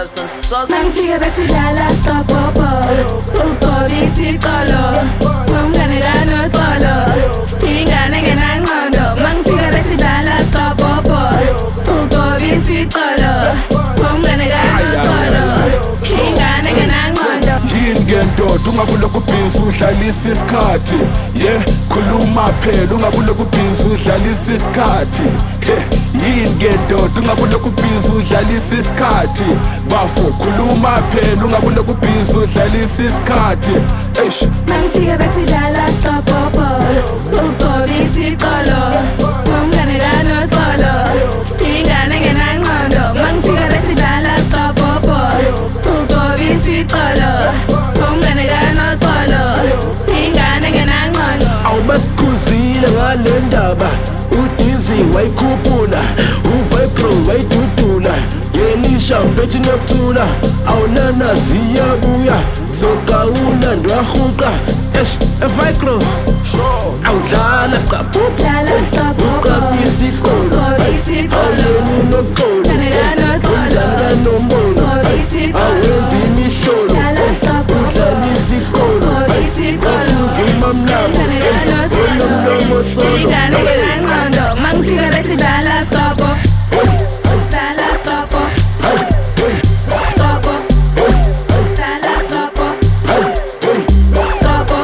got some sauce. Mangifika bethi dlala stop popo ugqoke isiqolo umngane kanoxolo ingane ngenangqondo. Mangifika bethi dlala stop popo ugqoke isiqolo umngane kanoxolo ingane ngenangqondo. Yini ngendoda ungabulokhu ubhizi udlalisa isikhathi, yeah khuluma phela ungabulokhu ubhizi udlalisa isikhathi. Yini ngendoda ungabulokhu ubhizi udlalisa isikhathi, bafo khuluma phela ungabulokhu ubhizi udlalisa isikhathi. Mangifika bethi dlala stop popo ugqoke isiqolo umngane kanoxolo ingane ngenangqondo. Mangifika bethi dlala stop popo ugqoke isiqolo umngane kanoxolo ingane ngenangqondo. Awubasikhuzile ngale ndaba uDizzy wayikhuphula uVipro wayidudula yelisha mbethi nokuthula awunana ziyabuya zogawuna ndwahuqa eVipro awudlala stop Dlala stop popo ugqoke isikolo ugqoke isiqolo awuleni noxolo umngane kanoxolo udlala nombono ugqoke isiqolo. awenzi imihlolo Dlala stop popo udlala isikolo ugqoke isiqolo uzima mlambo umngane kanoxolo onomlomo tsolo ingane ngenangqondo. Mangifika bethi dlala stop popo dlala stop popo stop popo dlala stop popo stop popo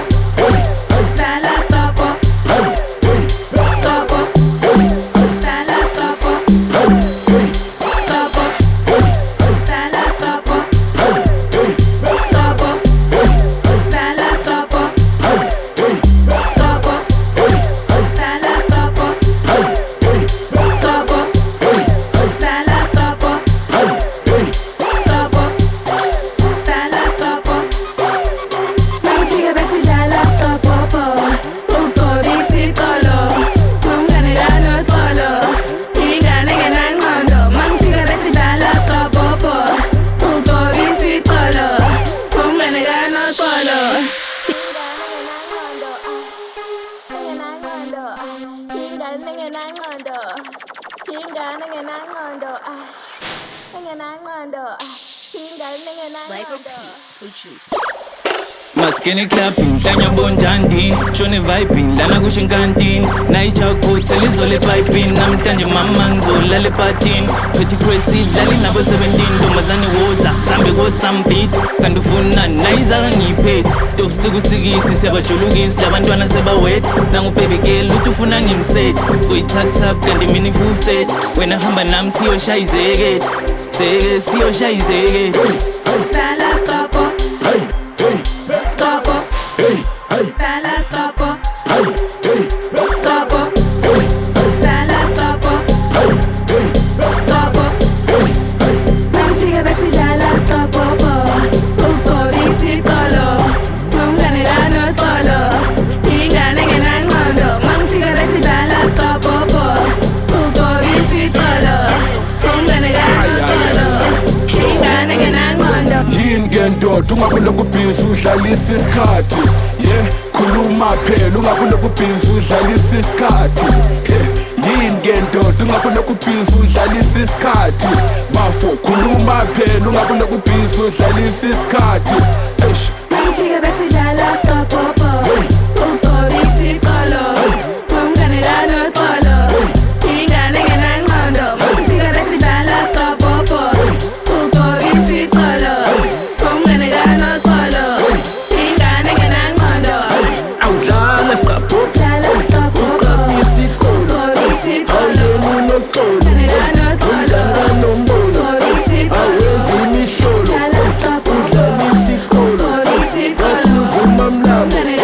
dlala stop popo stop popo dlala stop popo stop popo dlala stop popo stop popo dlala stop popo stop popo dlala stop popo stop popo dlala stop popo stop popo dlala stop popo. Mangifika bethi dlala stop popo ugqoke isiqolo umngane kanoxolo ingane ngenangqondo. Mangifika bethi dlala stop popo ugqoke isiqolo umngane kanoxolo Maskene clubbing, hlanya bonjandini shone vibing, lana kusho enkantini nayijakhutha lizole epipini namhlanje mama ngizolala epatini phethi crazy dlali nabo 17 ntombazane woza sambe kosambit kanti ufunani nayizaka ngiyiphethe stof sikusikisi siyabajulukisi labantwana sebawet nangubaby girl uthi ufuna ngimset so ithaktap kanti mina full set wena hamba nami siyoshayizeke siyoshayizeke. Dlala stop popo stop popo dlala stop popo stop popo dlala stop popo stop popo. Mangifika bethi dlala stop popo ugqoke isiqolo umngane kanoxolo ingane ngenangqondo. Mangifika bethi dlala stop popo ugqoke isiqolo umngane kanoxolo ingane ngenangqondo. Yini ngendoda ungabulokhu ubhizi udlalisa isikhathi, yeah khuluma phela ungabulokhu ubhizi udlalisa isikhathi. Yini ngendoda ungabulokhu ubhizi udlalisa isikhathi, bafo khuluma phela ungabulokhu ubhizi udlalisa isikhathi. Mangifika bethi dlala stop popo ugqoke isiqolo umngane kanoxolo ingane ngenangqondo. Mangifika bethi dlala stop popo ugqoke isiqolo umngane kanoxolo ingane ngenangqondo. awudlala stop Dlala stop popo ugqoke isikolo ugqoke isiqolo awuleni noxolo umngane kanoxolo udlala nombono ugqoke isiqolo awenzi imihlolo dlala stop popo udlala isikolo ugqoke isiqolo uzima mlambo umngane